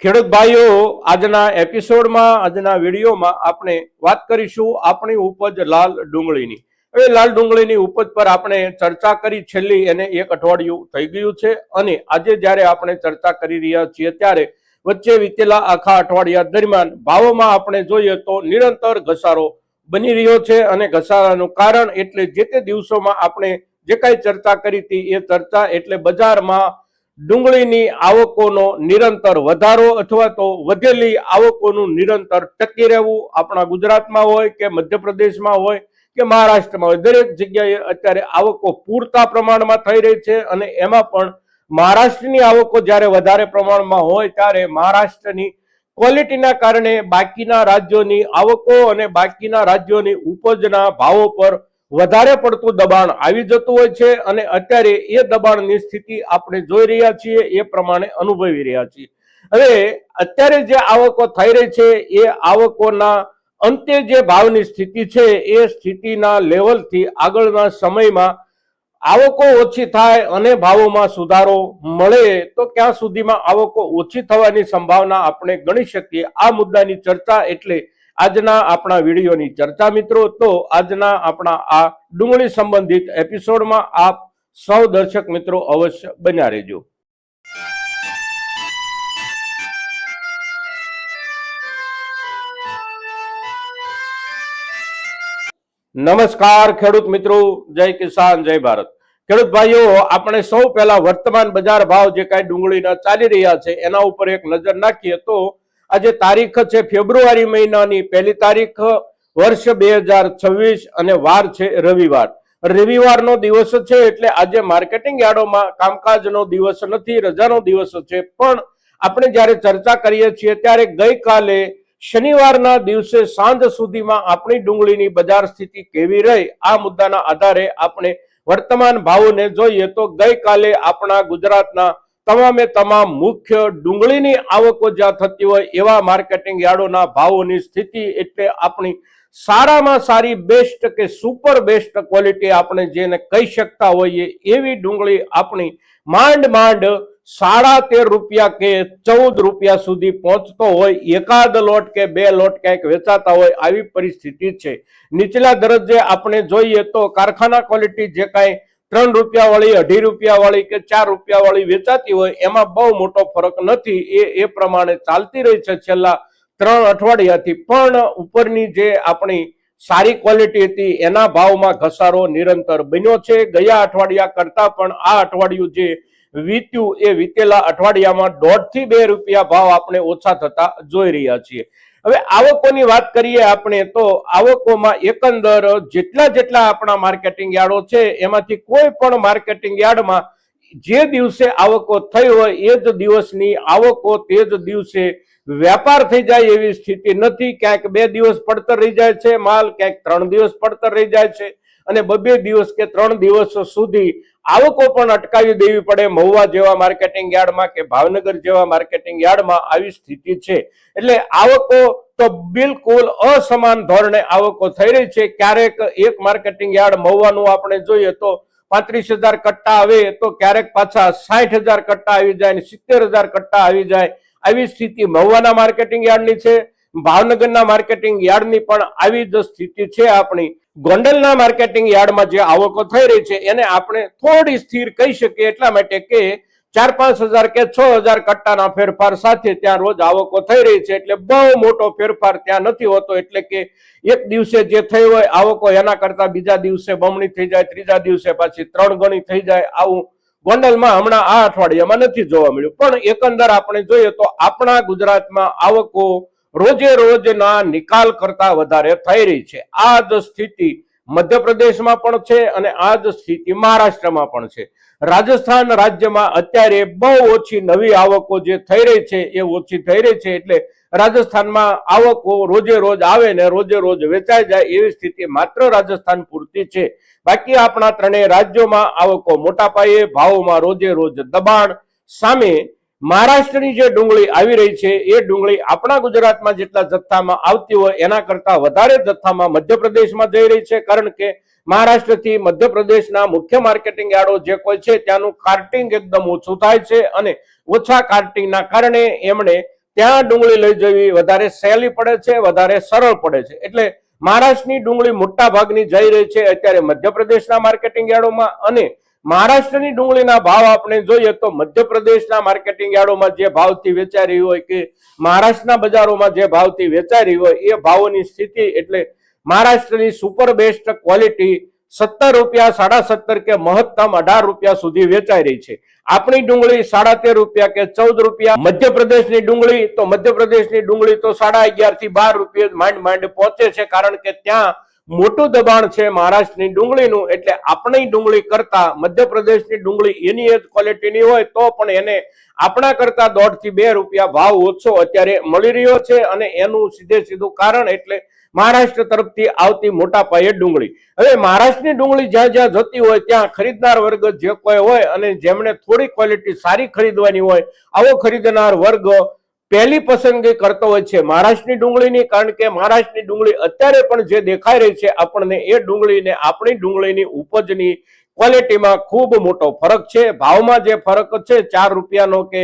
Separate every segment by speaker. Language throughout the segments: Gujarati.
Speaker 1: ખેડૂત ભાઈઓ, આજના એપિસોડમાં આજના વિડીયોમાં આપણે વાત કરીશું આપણી ઉપજ લાલ ડુંગળીની. હવે લાલ ડુંગળીની ઉપજ પર આપણે ચર્ચા કરી છેલ્લી એને એક અઠવાડિયું થઈ ગયું છે અને આજે જ્યારે આપણે ચર્ચા કરી રહ્યા છીએ ત્યારે વચ્ચે વીતેલા આખા અઠવાડિયા દરમિયાન ભાવોમાં આપણે જોઈએ તો નિરંતર ઘસારો બની રહ્યો છે અને ઘસારાનું કારણ એટલે જે તે દિવસોમાં આપણે જે કાંઈ ચર્ચા કરી હતી એ ચર્ચા એટલે બજારમાં ડુંગળીની આવકોનો નિરંતર વધારો અથવા તો વધેલી આવકોનું નિરંતર ટકી રહેવું. આપણા ગુજરાતમાં હોય કે મધ્યપ્રદેશમાં હોય કે મહારાષ્ટ્રમાં હોય, દરેક જગ્યાએ અત્યારે આવકો પૂરતા પ્રમાણમાં થઈ રહી છે અને એમાં પણ મહારાષ્ટ્રની આવકો જ્યારે વધારે પ્રમાણમાં હોય ત્યારે મહારાષ્ટ્રની ક્વોલિટીના કારણે બાકીના રાજ્યોની આવકો અને બાકીના રાજ્યોની ઉપજના ભાવો પર વધારે પડતું દબાણ આવી જતું હોય છે અને અત્યારે એ દબાણની સ્થિતિ આપણે જોઈ રહ્યા છીએ, એ પ્રમાણે અનુભવી રહ્યા છીએ. હવે અત્યારે જે આવકો થઈ રહી છે એ આવકોના અંતે જે ભાવની સ્થિતિ છે એ સ્થિતિના લેવલથી આગળના સમયમાં આવકો ઓછી થાય અને ભાવોમાં સુધારો મળે તો ક્યાં સુધીમાં આવકો ઓછી થવાની સંભાવના આપણે ગણી શકીએ, આ મુદ્દાની ચર્ચા એટલે આજના આપણા વિડીયોની ચર્ચા. મિત્રો, તો આજના આપણા આ ડુંગળી સંબંધિત એપિસોડમાં આપ સૌ દર્શક મિત્રો અવશ્ય બન્યા રહેજો. નમસ્કાર ખેડૂત મિત્રો, જય કિસાન, જય ભારત. ખેડૂત ભાઈઓ, આપણે સૌ પહેલા વર્તમાન બજાર ભાવ જે કાંઈ ડુંગળીના ચાલી રહ્યા છે એના ઉપર એક નજર નાખીએ તો આજે તારીખ છે ફેબ્રુઆરી મહિનાની 1 તારીખ, વર્ષ 2026 અને વાર છે રવિવાર. રવિવારનો દિવસ છે એટલે આજે માર્કેટિંગ યાર્ડોમાં કામકાજનો દિવસ નથી, રજાનો દિવસ છે. પણ આપણે જ્યારે ચર્ચા કરીએ છીએ ત્યારે ગઈકાલે શનિવારના દિવસે સાંજ સુધીમાં આપણી ડુંગળીની બજાર સ્થિતિ કેવી રહી, આ મુદ્દાના આધારે આપણે વર્તમાન ભાવોને જોઈએ તો ગઈકાલે આપણા ગુજરાતના તમામે તમામ મુખ્ય ડુંગળીની આવકો જ્યાં થતી હોય એવા માર્કેટિંગ યાર્ડોના ભાવોની સ્થિતિ એટલે આપણી સારામાં સારી બેસ્ટ કે સુપર બેસ્ટ ક્વોલિટી આપણે જેને કહી શકતા હોઈએ એવી ડુંગળી આપણી માંડ 13.5 રૂપિયા કે 14 રૂપિયા સુધી પહોંચતો હોય, એકાદ લોટ કે બે લોટ ક્યાંક વેચાતા હોય આવી પરિસ્થિતિ છે. નીચલા દરજ્જે આપણે જોઈએ તો કારખાના ક્વોલિટી જે કાંઈ 3 રૂપિયા વાળી, 2.5 રૂપિયા વાળી કે 4 રૂપિયા વાળી વેચાતી હોય એમાં બહુ મોટો ફરક નથી, એ પ્રમાણે ચાલતી રહી છે છેલ્લા 3 અઠવાડિયાથી. પણ ઉપરની જે આપણી સારી ક્વોલિટી હતી એના ભાવમાં ઘસારો નિરંતર બન્યો છે. ગયા અઠવાડિયા કરતા પણ આ અઠવાડિયું જે વીત્યું એ વીતેલા અઠવાડિયામાં 1.5 થી 2 રૂપિયા ભાવ આપણે ઓછા થતા જોઈ રહ્યા છીએ. હવે આવકોની વાત કરીએ આપણે તો આવકોમાં એકંદર જેટલા આપણા માર્કેટિંગ યાર્ડો છે એમાંથી કોઈ પણ માર્કેટિંગ યાર્ડમાં જે દિવસે આવકો થઈ હોય એ જ દિવસની આવકો તે જ દિવસે વેપાર થઈ જાય એવી સ્થિતિ નથી. ક્યાંક 2 દિવસ પડતર રહી જાય છે માલ, ક્યાંક 3 દિવસ પડતર રહી જાય છે અને 2 દિવસ કે 3 દિવસ સુધી આવકો પણ અટકાવી દેવી પડે મહુવા જેવા માર્કેટિંગ યાર્ડમાં કે ભાવનગર જેવા માર્કેટિંગ યાર્ડમાં આવી સ્થિતિ છે. એટલે આવકો તો બિલકુલ અસમાન ધોરણે આવકો થઈ રહી છે. ક્યારેક એક માર્કેટિંગ યાર્ડ મહુવાનું આપણે જોઈએ તો 35,000 કટ્ટા આવે તો ક્યારેક પાછા 60,000 કટ્ટા આવી જાય અને 70,000 કટ્ટા આવી જાય, આવી સ્થિતિ મહુવાના માર્કેટિંગ યાર્ડની છે. ભાવનગરના માર્કેટિંગ યાર્ડની પણ આવી જ સ્થિતિ છે. આપણી ગોંડલના માર્કેટિંગ યાર્ડમાં જે આવકો થઈ રહી છે એને આપણે થોડી સ્થિર કહી શકીએ એટલા માટે કે 4-5,000 કે 6,000 કટ્ટાના ફેરફાર સાથે ત્યાં રોજ આવકો થઈ રહી છે. એટલે બહુ મોટો ફેરફાર ત્યાં નથી હોતો, એટલે કે એક દિવસે જે થઈ હોય આવકો એના કરતા બીજા દિવસે બમણી થઈ જાય, ત્રીજા દિવસે પાછી 3 ગણી થઈ જાય. આવું ગોંડલમાં હમણાં આ અઠવાડિયામાં નથી જોવા મળ્યું. પણ એકંદર આપણે જોઈએ તો આપણા ગુજરાતમાં આવકો રોજે રોજના નિકાલ કરતા વધારે થઈ રહી છે. આ જ સ્થિતિ મધ્યપ્રદેશમાં પણ છે અને આ જ સ્થિતિ મહારાષ્ટ્રમાં પણ છે. રાજસ્થાન રાજ્યમાં અત્યારે બહુ ઓછી નવી આવકો જે થઈ રહી છે એ ઓછી થઈ રહી છે. એટલે રાજસ્થાનમાં આવકો રોજે રોજ આવે ને રોજે રોજ વેચાઈ જાય એવી સ્થિતિ માત્ર રાજસ્થાન પૂરતી છે. બાકી આપણા 3 રાજ્યોમાં આવકો મોટા પાયે, ભાવોમાં રોજે રોજ દબાણ. સામે મહારાષ્ટ્રની જે ડુંગળી આવી રહી છે એ ડુંગળી આપણા ગુજરાતમાં જેટલા જથ્થામાં આવતી હોય એના કરતા વધારે જથ્થામાં મધ્યપ્રદેશમાં જઈ રહી છે. કારણ કે મહારાષ્ટ્રથી મધ્યપ્રદેશના મુખ્ય માર્કેટિંગ યાર્ડો જે કોઈ છે ત્યાંનું કાર્ટિંગ એકદમ ઓછું થાય છે અને ઓછા કાર્ટિંગના કારણે એમણે ત્યાં ડુંગળી લઈ જવી વધારે સહેલી પડે છે, વધારે સરળ પડે છે. એટલે મહારાષ્ટ્રની ડુંગળી મોટા ભાગની જઈ રહી છે અત્યારે મધ્યપ્રદેશના માર્કેટિંગ યાર્ડોમાં, અને મહારાષ્ટ્રની ડુંગળીના ભાવ આપણે જોઈએ તો મધ્યપ્રદેશના માર્કેટિંગ યાર્ડોમાં જે ભાવથી વેચાઈ રહી હોય કે મહારાષ્ટ્રના બજારોમાં જે ભાવથી વેચાઈ રહી હોય એ ભાવોની સ્થિતિ, એટલે મહારાષ્ટ્રની સુપર બેસ્ટ ક્વોલિટી 17 રૂપિયા, 17.5 કે મહત્તમ 18 રૂપિયા સુધી વેચાઈ રહી છે. આપણી ડુંગળી 13.5 રૂપિયા કે 14 રૂપિયા. મધ્યપ્રદેશની ડુંગળી તો 11.5 થી 12 રૂપિયા માંડ પહોંચે છે, કારણ કે ત્યાં મોટું દબાણ છે મહારાષ્ટ્રની ડુંગળીનું. એટલે આપણી ડુંગળી કરતા મધ્યપ્રદેશની ડુંગળી એની જ ક્વોલિટીની હોય તો પણ એને આપણા કરતા 1.5 થી 2 રૂપિયા ભાવ ઓછો અત્યારે મળી રહ્યો છે, અને એનું સીધું કારણ એટલે મહારાષ્ટ્ર તરફથી આવતી મોટા પાયે ડુંગળી. હવે મહારાષ્ટ્રની ડુંગળી જ્યાં જ્યાં જતી હોય ત્યાં ખરીદનાર વર્ગ જે કોઈ હોય અને જેમણે થોડી ક્વોલિટી સારી ખરીદવાની હોય, આવો ખરીદનાર વર્ગ પહેલી પસંદગી કરતો હોય છે મહારાષ્ટ્રની ડુંગળીની. કારણ કે મહારાષ્ટ્રની ડુંગળી અત્યારે પણ જે દેખાઈ રહી છે આપણને, એ ડુંગળીને આપણી ડુંગળીની ઉપજની ક્વોલિટીમાં ખૂબ મોટો ફરક છે. ભાવમાં જે ફરક છે 4 રૂપિયાનો કે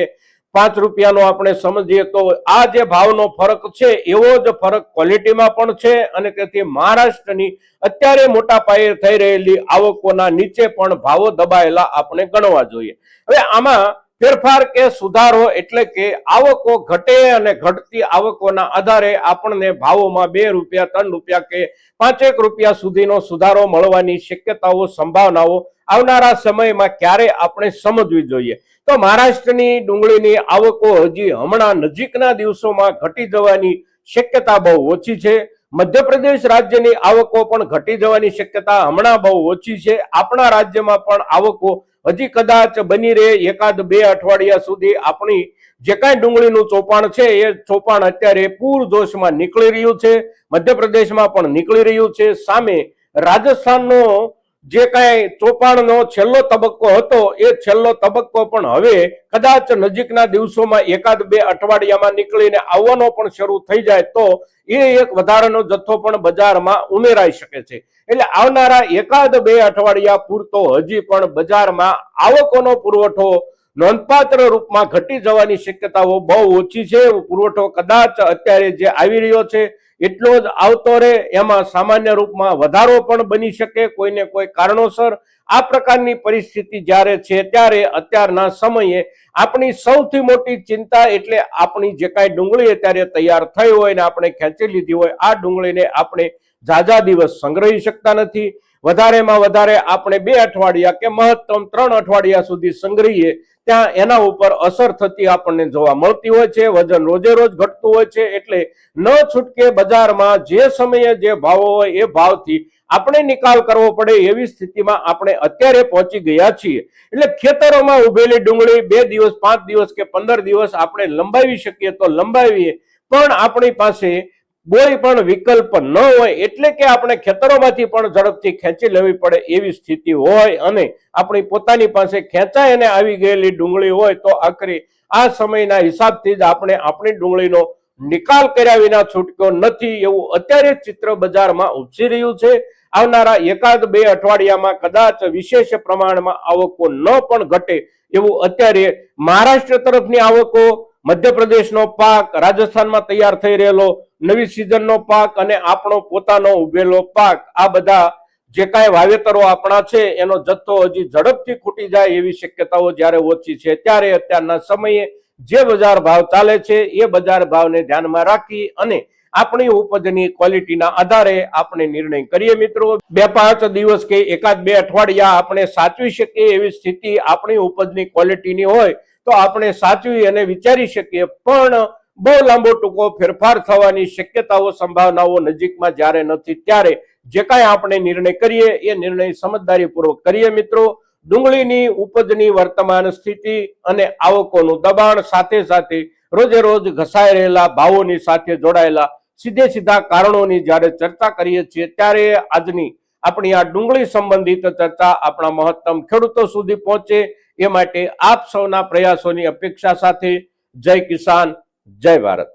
Speaker 1: 5 રૂપિયાનો આપણે સમજીએ તો આ જે ભાવનો ફરક છે એવો જ ફરક ક્વોલિટીમાં પણ છે, અને તેથી મહારાષ્ટ્રની અત્યારે મોટા પાયે થઈ રહેલી આવકોના નીચે પણ ભાવો દબાયેલા આપણે ગણવા જોઈએ. હવે આમાં ફેરફાર કે સુધારો એટલે કે આવકો ઘટે અને ઘટતી આવકોના આધારે આપણને ભાવોમાં 2 રૂપિયા, 3 રૂપિયા કે 5 રૂપિયા સુધીનો સુધારો મળવાની શક્યતાઓ, સંભાવનાઓ આવનારા સમયમાં ક્યારે આપણે સમજવી જોઈએ. તો મહારાષ્ટ્રની ડુંગળીની આવકો હજી હમણાં નજીકના દિવસોમાં ઘટી જવાની શક્યતા બહુ ઓછી છે. મધ્યપ્રદેશ રાજ્યની આવકો પણ ઘટી જવાની શક્યતા હમણાં બહુ ઓછી છે. આપણા રાજ્યમાં પણ આવકો હજી કદાચ બની રહે 1-2 અઠવાડિયા સુધી. આપણી જે કાંઈ ડુંગળીનું ચોપાણ છે એ ચોપાણ અત્યારે પૂરજોશમાં નીકળી રહ્યું છે, મધ્યપ્રદેશમાં પણ નીકળી રહ્યું છે. સામે રાજસ્થાનનો જે કાંઈ ચોપાણનો છેલ્લો તબક્કો હતો એ છેલ્લો તબક્કો પણ હવે કદાચ નજીકના દિવસોમાં 1-2 અઠવાડિયામાં નીકળીને આવવાનો પણ શરૂ થઈ જાય તો એ એક વધારાનો જથ્થો પણ બજારમાં ઉમેરાઈ શકે છે. એટલે આવનારા 1-2 અઠવાડિયા પૂરતો હજી પણ બજારમાં આવકોનો પુરવઠો નોંધપાત્ર રૂપમાં ઘટી જવાની શક્યતાઓ બહુ ઓછી છે. પુરવઠો કદાચ અત્યારે જે આવી રહ્યો છે એટલો જ આવતો રહે, એમાં સામાન્ય રૂપમાં વધારો પણ બની શકે કોઈને કોઈ કારણોસર. આ પ્રકારની પરિસ્થિતિ જ્યારે છે ત્યારે અત્યારના સમયે આપણી સૌથી મોટી ચિંતા એટલે આપણી જે કાંઈ ડુંગળી અત્યારે તૈયાર થઈ હોય ને આપણે ખેંચી લીધી હોય, આ ડુંગળીને આપણે ઝાઝા દિવસ સંગ્રહી શકતા નથી. વધારેમાં વધારે આપણે 2 અઠવાડિયા કે મહત્તમ 3 અઠવાડિયા સુધી સંગ્રહીએ ત્યાં એના ઉપર અસર થતી આપણને જોવા મળતી હોય છે. વજન રોજે રોજ ઘટતું હોય છે. એટલે ન છૂટકે બજારમાં જે સમયે જે ભાવો હોય એ ભાવથી આપણે નિકાલ કરવો પડે એવી સ્થિતિમાં આપણે અત્યારે પહોંચી ગયા છીએ. એટલે ખેતરોમાં ઉભેલી ડુંગળી 2 દિવસ, 5 દિવસ કે 15 દિવસ આપણે લંબાવી શકીએ તો લંબાવીએ, પણ આપણી પાસે કોઈ પણ વિકલ્પ ન હોય એટલે કે આપણે ખેતરોમાંથી પણ ઝડપથી ખેંચી લેવી પડે એવી સ્થિતિ હોય અને આપણી પોતાની પાસે ખેંચાય અને આવી ગયેલી ડુંગળી હોય તો આખરે આ સમયના હિસાબથી જ આપણે આપણી ડુંગળીનો નિકાલ કર્યા વિના છૂટકો નથી એવું અત્યારે ચિત્ર બજારમાં ઉપસી રહ્યું છે. આવનારા 1-2 અઠવાડિયામાં કદાચ વિશેષ પ્રમાણમાં આવકો ન પણ ઘટે એવું અત્યારે મહારાષ્ટ્ર તરફની આવકો, મધ્યપ્રદેશનો પાક, રાજસ્થાનમાં તૈયાર થઈ રહેલો નવી સિઝનનો પાક અને આપણો પોતાનો ઉભેલો પાક, આ બધા જે કાંઈ વાવેતરો આપણા છે એનો જથ્થો હજી ઝડપથી ખૂટી જાય એવી શક્યતાઓ જ્યારે ઓછી છે ત્યારે અત્યારના સમયે જે બજાર ભાવ ચાલે છે એ બજાર ભાવને ધ્યાનમાં રાખી અને આપણી ઉપજની ક્વોલિટીના આધારે આપણે નિર્ણય કરીએ. મિત્રો, 2-5 દિવસ કે 1-2 અઠવાડિયા આપણે સાચવી શકીએ એવી સ્થિતિ આપણી ઉપજની ક્વોલિટીની હોય તો આપણે સાચવી અને વિચારી શકીએ, પણ બહુ લાંબો ટૂંકો ફેરફાર થવાની શક્યતાઓ, સંભાવનાઓ નજીકમાં જ્યારે નથી ત્યારે જે કાંઈ આપણે નિર્ણય કરીએ એ નિર્ણય સમજદારીપૂર્વક કરીએ. મિત્રો, ડુંગળીની ઉપજની વર્તમાન સ્થિતિ અને આવકોનું દબાણ સાથે સાથે રોજે રોજ ઘસાઈ રહેલા ભાવોની સાથે જોડાયેલા સીધા કારણોની જ્યારે ચર્ચા કરીએ છીએ ત્યારે આજની આપણી આ ડુંગળી સંબંધિત ચર્ચા આપણા મહત્તમ ખેડૂતો સુધી પહોંચે એ માટે આપ સૌના પ્રયાસોની અપેક્ષા સાથે જય કિસાન, જય ભારત.